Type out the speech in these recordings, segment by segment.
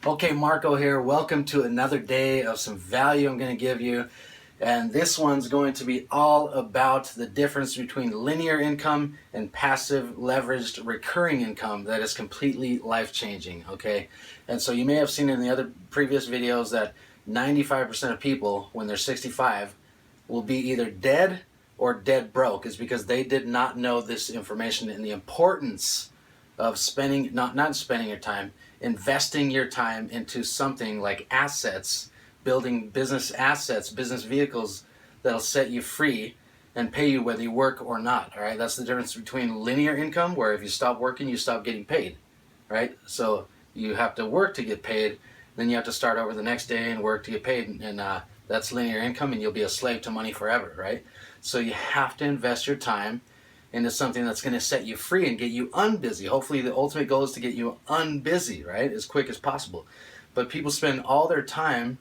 Okay, Marco here. Welcome to another day of some value I'm going to give you. And this one's going to be all about the difference between linear income and passive leveraged recurring income that is completely life-changing, okay? And so you may have seen in the other previous videos that 95% of people, when they're 65, will be either dead or dead broke. Is because they did not know this information and the importance of spending, not spending your time, investing your time into something like assets, building business assets, business vehicles that'll set you free and pay you whether you work or not. All right, that's the difference between linear income, where if you stop working, you stop getting paid. Right, so you have to work to get paid, then you have to start over the next day and work to get paid, and that's linear income, and you'll be a slave to money forever. Right, so you have to invest your time into something that's going to set you free and get you unbusy. Hopefully the ultimate goal is to get you unbusy, right, as quick as possible. But people spend all their time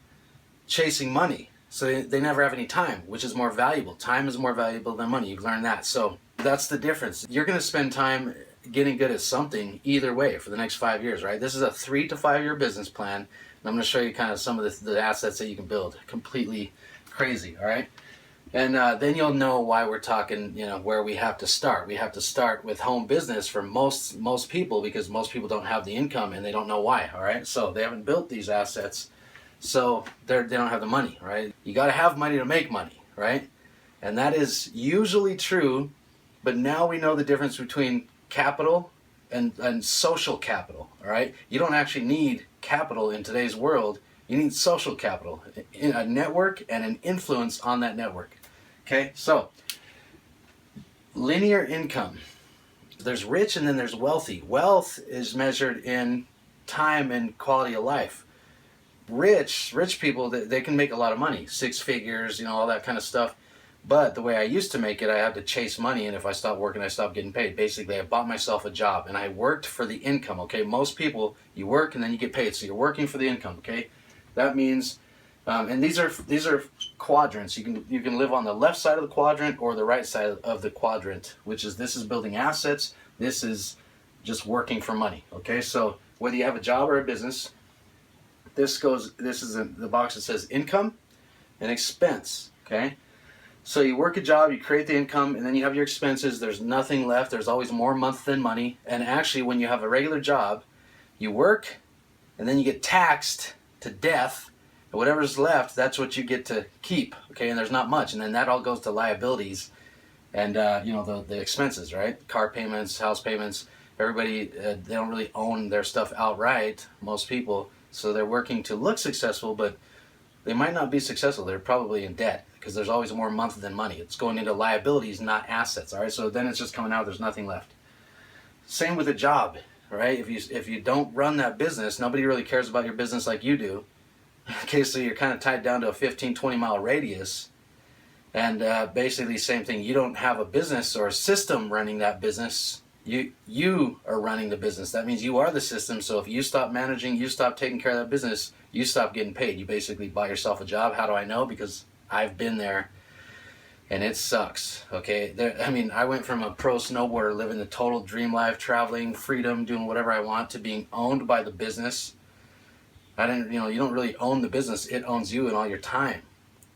chasing money, so they never have any time, which is more valuable. Time is more valuable than money. You've learned that. So that's the difference. You're going to spend time getting good at something either way for the next 5 years, right? This is a 3 to 5 year business plan, and I'm going to show you kind of some of the assets that you can build. Completely crazy, all right? And then you'll know why we're talking, where we have to start. We have to start with home business for most people, because most people don't have the income and they don't know why, all right? So they haven't built these assets, so they don't have the money, right? You got to have money to make money, right? And that is usually true, but now we know the difference between capital and social capital, all right? You don't actually need capital in today's world. You need social capital, a network and an influence on that network. Okay, so linear income. There's rich and then there's wealthy. Wealth is measured in time and quality of life. Rich people, they can make a lot of money, 6 figures, all that kind of stuff. But the way I used to make it, I had to chase money, and if I stopped working, I stopped getting paid. Basically, I bought myself a job, and I worked for the income, okay? Most people, you work and then you get paid, so you're working for the income, okay? That means, and these are quadrants. You can live on the left side of the quadrant or the right side of the quadrant, this is building assets. This is just working for money. Okay, so whether you have a job or a business, this is the box that says income and expense. Okay, so you work a job, you create the income, and then you have your expenses. There's nothing left. There's always more month than money. And actually, when you have a regular job, you work and then you get taxed to death. And whatever's left, that's what you get to keep, okay? And there's not much, and then that all goes to liabilities and the expenses, right? Car payments, house payments. Everybody, they don't really own their stuff outright, most people, so they're working to look successful, but they might not be successful. They're probably in debt, because there's always more month than money. It's going into liabilities, not assets, all right? So then it's just coming out, there's nothing left. Same with a job, right? If you don't run that business, nobody really cares about your business like you do. Okay, so you're kind of tied down to a 15-20 mile radius, and basically same thing. You don't have a business or a system running that business. You are running the business. That means you are the system. So if you stop managing, you stop taking care of that business, you stop getting paid. You basically buy yourself a job. How do I know? Because I've been there, and it sucks. Okay, I went from a pro snowboarder living the total dream life, traveling, freedom, doing whatever I want, to being owned by the business. You don't really own the business. It owns you and all your time.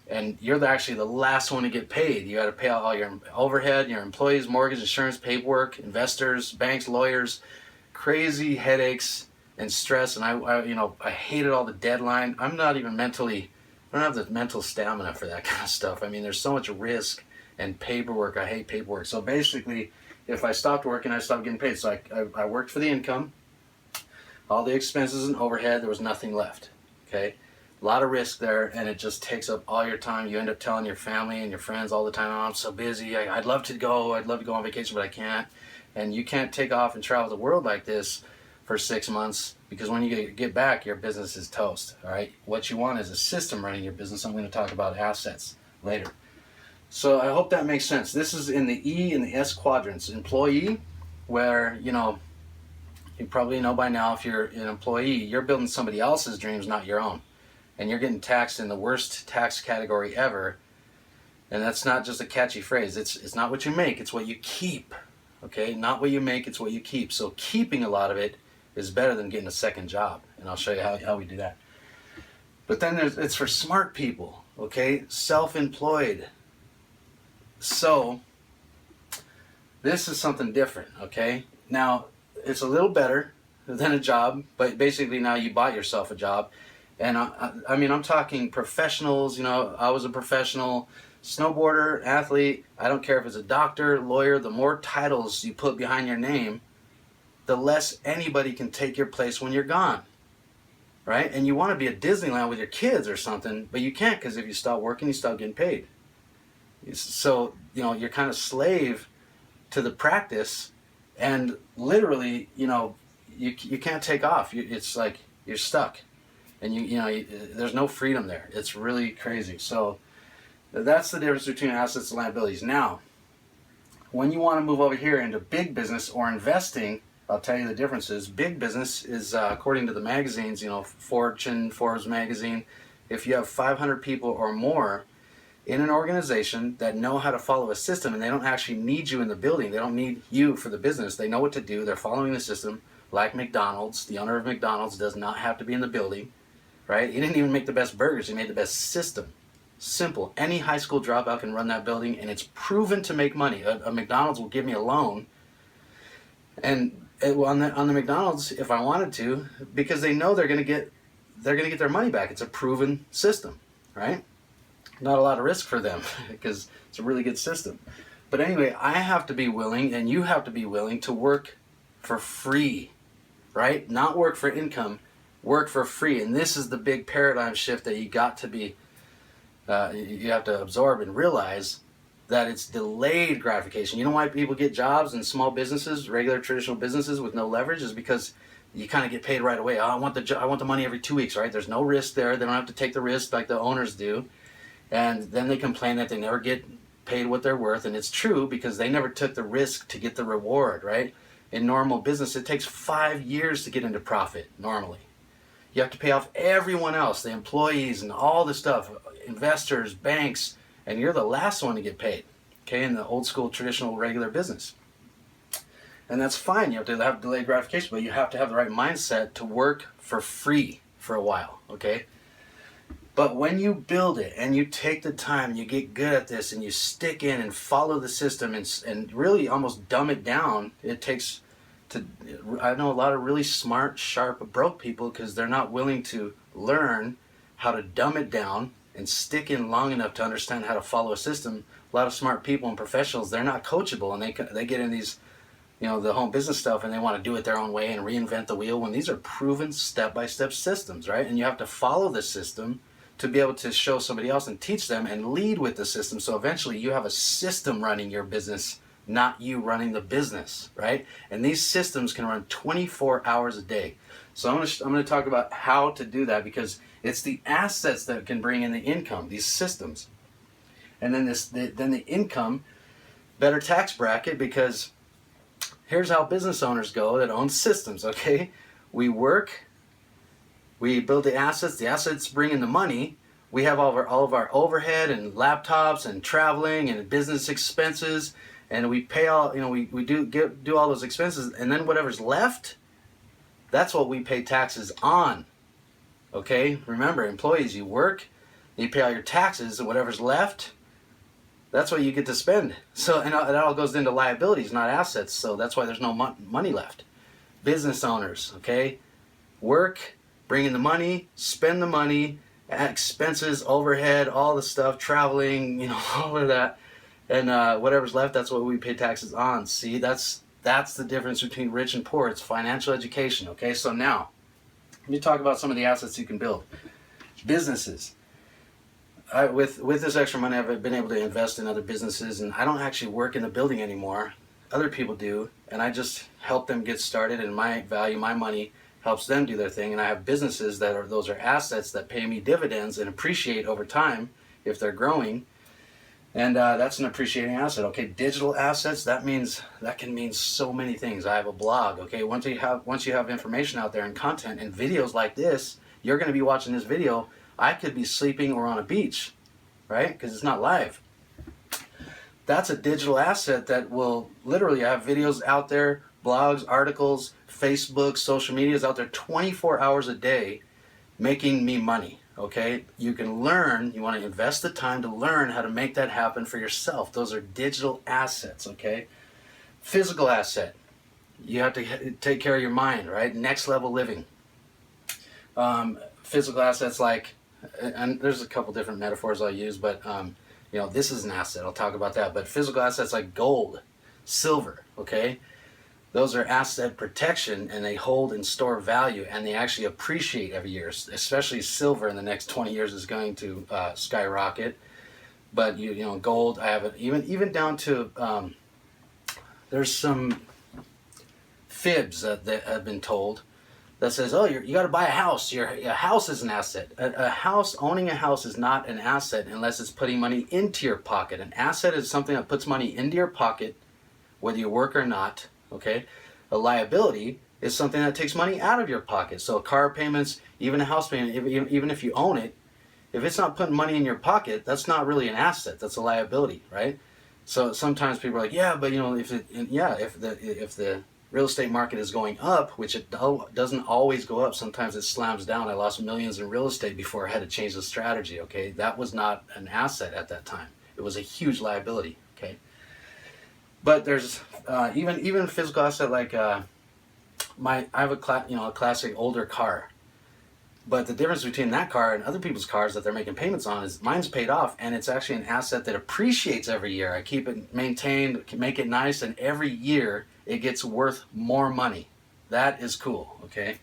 And you're actually the last one to get paid. You got to pay out all your overhead, your employees, mortgage, insurance, paperwork, investors, banks, lawyers, crazy headaches and stress. And I hated all the deadline. I don't have the mental stamina for that kind of stuff. There's so much risk and paperwork. I hate paperwork. So basically, if I stopped working, I stopped getting paid. So I worked for the income. All the expenses and overhead, there was nothing left, okay? A lot of risk there, and it just takes up all your time. You end up telling your family and your friends all the time, oh, I'm so busy, I'd love to go on vacation, but I can't. And you can't take off and travel the world like this for 6 months, because when you get back, your business is toast, all right? What you want is a system running your business. I'm going to talk about assets later. So I hope that makes sense. This is in the E and the S quadrants. Employee, where, you probably know by now, if you're an employee, you're building somebody else's dreams, not your own. And you're getting taxed in the worst tax category ever. And that's not just a catchy phrase. It's not what you make, it's what you keep. Okay? Not what you make, it's what you keep. So keeping a lot of it is better than getting a second job. And I'll show you how we do that. But then it's for smart people, okay? Self-employed. So this is something different, okay? Now, it's a little better than a job, but basically now you bought yourself a job. And I mean, I'm talking professionals. You know, I was a professional snowboarder, athlete. I don't care if it's a doctor, lawyer. The more titles you put behind your name, the less anybody can take your place when you're gone, right? And you want to be at Disneyland with your kids or something, but you can't, because if you stop working, you stop getting paid. So, you know, you're kind of slave to the practice, and literally, you know, you can't take off. It's like you're stuck. And there's no freedom there. It's really crazy. So that's the difference between assets and liabilities. Now, when you want to move over here into big business or investing, I'll tell you the differences. Big business is, according to the magazines, you know, Fortune, Forbes magazine, if you have 500 people or more in an organization that know how to follow a system, and they don't actually need you in the building. They don't need you for the business. They know what to do. They're following the system. Like McDonald's, the owner of McDonald's does not have to be in the building. Right? He didn't even make the best burgers. He made the best system. Simple. Any high school dropout can run that building, and it's proven to make money. A McDonald's will give me a loan, and on the McDonald's, if I wanted to, because they know they're going to get their money back. It's a proven system, right? Not a lot of risk for them because it's a really good system. But anyway, I have to be willing, and you have to be willing to work for free, right? Not work for income. Work for free. And this is the big paradigm shift that you got to be, you have to absorb and realize that it's delayed gratification. You know why people get jobs in small businesses, regular traditional businesses with no leverage, is because you kind of get paid right away. Oh, I want the money every 2 weeks, right? There's no risk there. They don't have to take the risk like the owners do. And then they complain that they never get paid what they're worth. And it's true, because they never took the risk to get the reward, right? In normal business, it takes 5 years to get into profit normally. You have to pay off everyone else, the employees and all the stuff, investors, banks, and you're the last one to get paid, okay, in the old school, traditional, regular business. And that's fine. You have to have delayed gratification, but you have to have the right mindset to work for free for a while, okay? But when you build it and you take the time, you get good at this, and you stick in and follow the system and really almost dumb it down, it takes... I know a lot of really smart, sharp, broke people, because they're not willing to learn how to dumb it down and stick in long enough to understand how to follow a system. A lot of smart people and professionals, they're not coachable, and they get in these, you know, the home business stuff, and they want to do it their own way and reinvent the wheel, when these are proven step-by-step systems, right? And you have to follow the system to be able to show somebody else and teach them and lead with the system. So eventually you have a system running your business, not you running the business, right? And these systems can run 24 hours a day. So I'm going to talk about how to do that, because it's the assets that can bring in the income, these systems. And then the income, better tax bracket, because here's how business owners go that own systems, okay? We work, we build the assets bring in the money. We have all of our overhead and laptops and traveling and business expenses, and we pay all, you know, we do all those expenses, and then whatever's left, that's what we pay taxes on. Okay? Remember, employees, you work, you pay all your taxes, and whatever's left, that's what you get to spend. So, and it all goes into liabilities, not assets, so that's why there's no money left. Business owners, okay? Work, bring in the money, spend the money, expenses, overhead, all the stuff, traveling, you know, all of that. And whatever's left, that's what we pay taxes on. See, that's the difference between rich and poor. It's financial education, okay? So now, let me talk about some of the assets you can build. Businesses. With this extra money, I've been able to invest in other businesses, and I don't actually work in the building anymore. Other people do, and I just help them get started, and my value, my money, helps them do their thing. And I have businesses those are assets that pay me dividends and appreciate over time if they're growing. And that's an appreciating asset. Okay, digital assets, that can mean so many things. I have a blog. Okay, once you have information out there and content and videos like this, you're going to be watching this video. I could be sleeping or on a beach, right? Because it's not live. That's a digital asset that will literally, I have videos out there blogs, articles, Facebook, social media is out there 24 hours a day making me money. Okay, you can learn. You want to invest the time to learn how to make that happen for yourself. Those are digital assets. Okay, physical asset. You have to take care of your mind, right? Next level living. Physical assets like, and there's a couple different metaphors I'll use, but this is an asset. I'll talk about that. But physical assets like gold, silver. Okay, those are asset protection, and they hold and store value, and they actually appreciate every year. Especially silver in the next 20 years is going to skyrocket. But gold, I have it even down to there's some fibs that have been told that says, oh, you got to buy a house. Your house is an asset. Owning a house is not an asset unless it's putting money into your pocket. An asset is something that puts money into your pocket, whether you work or not. Okay, a liability is something that takes money out of your pocket. So car payments, even a house payment, even if you own it, if it's not putting money in your pocket, that's not really an asset. That's a liability, right? So sometimes people are like, yeah, but if the real estate market is going up, which it doesn't always go up. Sometimes it slams down. I lost millions in real estate before I had to change the strategy. Okay, that was not an asset at that time. It was a huge liability. Okay. But there's even physical asset like I have a classic older car, but the difference between that car and other people's cars that they're making payments on is mine's paid off, and it's actually an asset that appreciates every year. I keep it maintained, make it nice, and every year it gets worth more money. That is cool. Okay,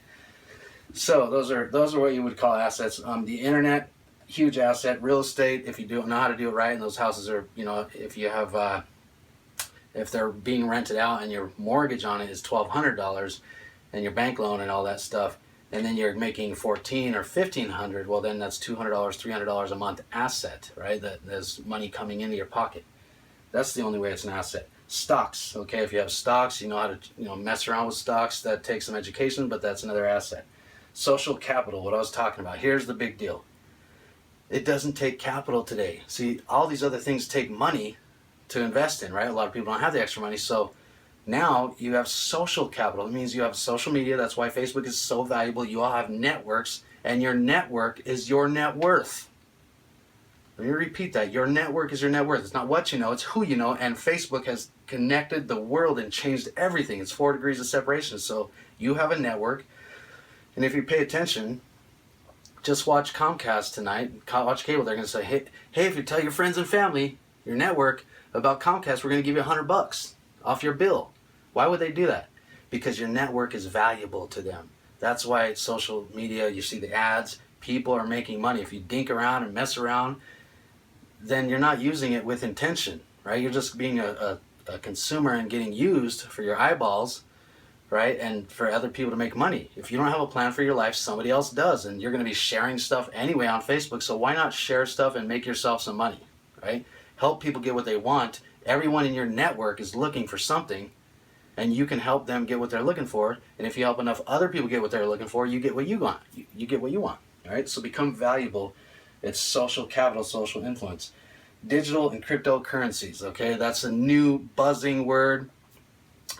so those are what you would call assets. The internet, huge asset. Real estate, if you don't know how to do it right, and those houses are if you have. If they're being rented out and your mortgage on it is $1,200 and your bank loan and all that stuff, and then you're making $1,400 or $1,500, well then that's $200, $300 a month asset, right? There's money coming into your pocket. That's the only way it's an asset. Stocks, okay, if you have stocks, you know how to mess around with stocks. That takes some education, but that's another asset. Social capital, what I was talking about. Here's the big deal. It doesn't take capital today. See, all these other things take money to invest in, right? A lot of people don't have the extra money. So now you have social capital. It means you have social media. That's why Facebook is so valuable. You all have networks, and your network is your net worth. Let me repeat that. Your network is your net worth. It's not what you know, it's who you know. And Facebook has connected the world and changed everything. It's 4 degrees of separation. So you have a network. And if you pay attention, just watch Comcast tonight. Watch cable. They're going to say, hey, if you tell your friends and family, your network, about Comcast, we're going to give you $100 off your bill. Why would they do that? Because your network is valuable to them. That's why it's social media, you see the ads, people are making money. If you dink around and mess around, then you're not using it with intention, right? You're just being a consumer and getting used for your eyeballs, right? And for other people to make money. If you don't have a plan for your life, somebody else does, and you're going to be sharing stuff anyway on Facebook, so why not share stuff and make yourself some money, right? Help people get what they want. Everyone in your network is looking for something, and you can help them get what they're looking for. And if you help enough other people get what they're looking for, you get what you want. You get what you want. All right. So become valuable. It's social capital, social influence. Digital and cryptocurrencies. Okay, that's a new buzzing word.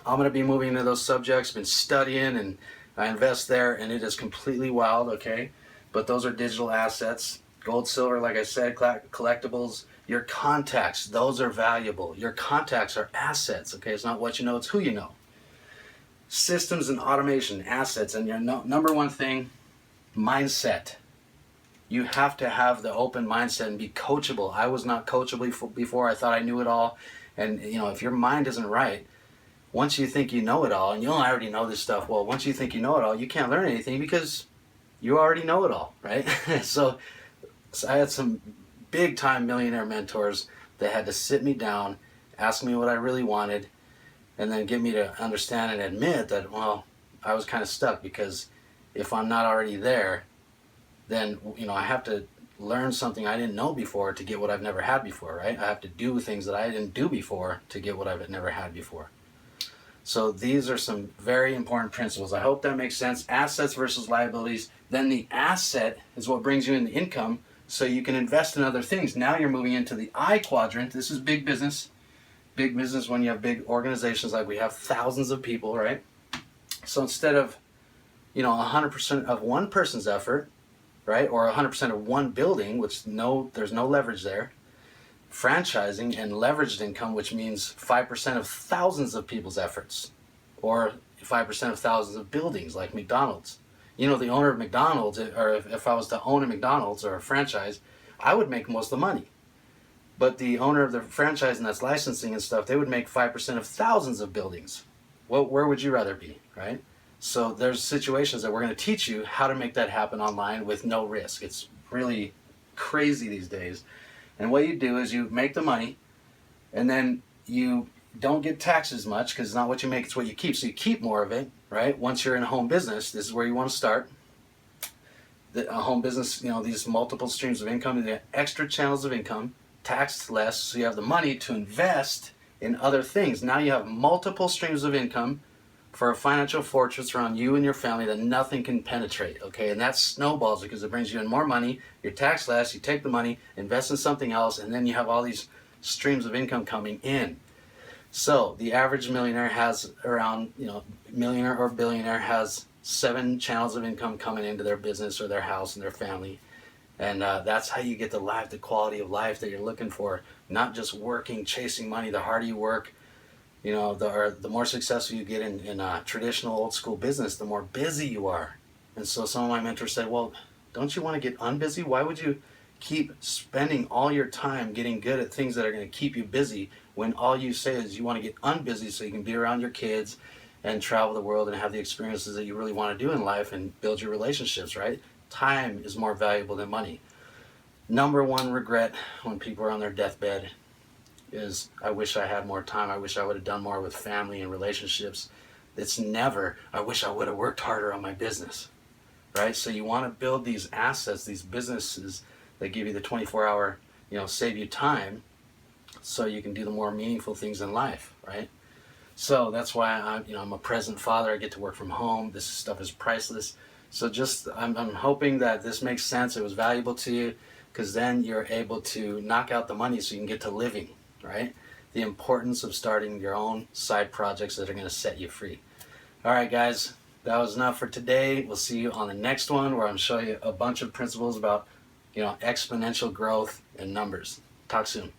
I'm going to be moving into those subjects. Been studying, and I invest there, and it is completely wild. Okay, but those are digital assets. Gold, silver, like I said, collectibles. Your contacts, those are valuable. Your contacts are assets, okay? It's not what you know, it's who you know. Systems and automation, assets, and your number one thing, mindset. You have to have the open mindset and be coachable. I was not coachable before. I thought I knew it all. And, if your mind isn't right, once you think you know it all, and I already know this stuff, well, once you think you know it all, you can't learn anything because you already know it all, right? So I had some big time millionaire mentors that had to sit me down, ask me what I really wanted, and then get me to understand and admit that, well, I was kind of stuck, because if I'm not already there, then I have to learn something I didn't know before to get what I've never had before, right? I have to do things that I didn't do before to get what I've never had before. So these are some very important principles. I hope that makes sense. Assets versus liabilities. Then the asset is what brings you in the income, so you can invest in other things. Now you're moving into the I quadrant. This is big business big business when you have big organizations, like we have thousands of people, right? So instead of, 100% of one person's effort, right, or 100% of one building, which there's no leverage there, franchising and leveraged income, which means 5% of thousands of people's efforts, or 5% of thousands of buildings, like McDonald's. The owner of McDonald's, or if I was to own a McDonald's or a franchise, I would make most of the money. But the owner of the franchise, and that's licensing and stuff, they would make 5% of thousands of buildings. Well, where would you rather be, right? So there's situations that we're going to teach you how to make that happen online with no risk. It's really crazy these days. And what you do is you make the money, and then you don't get taxed as much, because it's not what you make, it's what you keep. So you keep more of it, right? Once you're in a home business, this is where you want to start. A home business, these multiple streams of income, the extra channels of income, taxed less, so you have the money to invest in other things. Now you have multiple streams of income for a financial fortress around you and your family that nothing can penetrate, okay? And that snowballs because it brings you in more money, you're taxed less, you take the money, invest in something else, and then you have all these streams of income coming in. So the average millionaire has around, millionaire or billionaire has 7 channels of income coming into their business or their house and their family. And that's how you get the quality of life that you're looking for. Not just working, chasing money. The harder you work, the more successful you get in traditional old school business, the more busy you are. And so some of my mentors said, well, don't you want to get unbusy? Why would you keep spending all your time getting good at things that are going to keep you busy when all you say is you want to get unbusy so you can be around your kids and travel the world and have the experiences that you really want to do in life and build your relationships, right? Time is more valuable than money. Number one regret when people are on their deathbed is, I wish I had more time. I wish I would have done more with family and relationships. It's never, I wish I would have worked harder on my business, right? So you want to build these assets, these businesses that give you the 24-hour, save you time so you can do the more meaningful things in life, right? So that's why I'm a present father. I get to work from home. This stuff is priceless. So I'm hoping that this makes sense. It was valuable to you, because then you're able to knock out the money so you can get to living, right? The importance of starting your own side projects that are going to set you free. All right, guys, that was enough for today. We'll see you on the next one, where I'm showing you a bunch of principles about, exponential growth and numbers. Talk soon.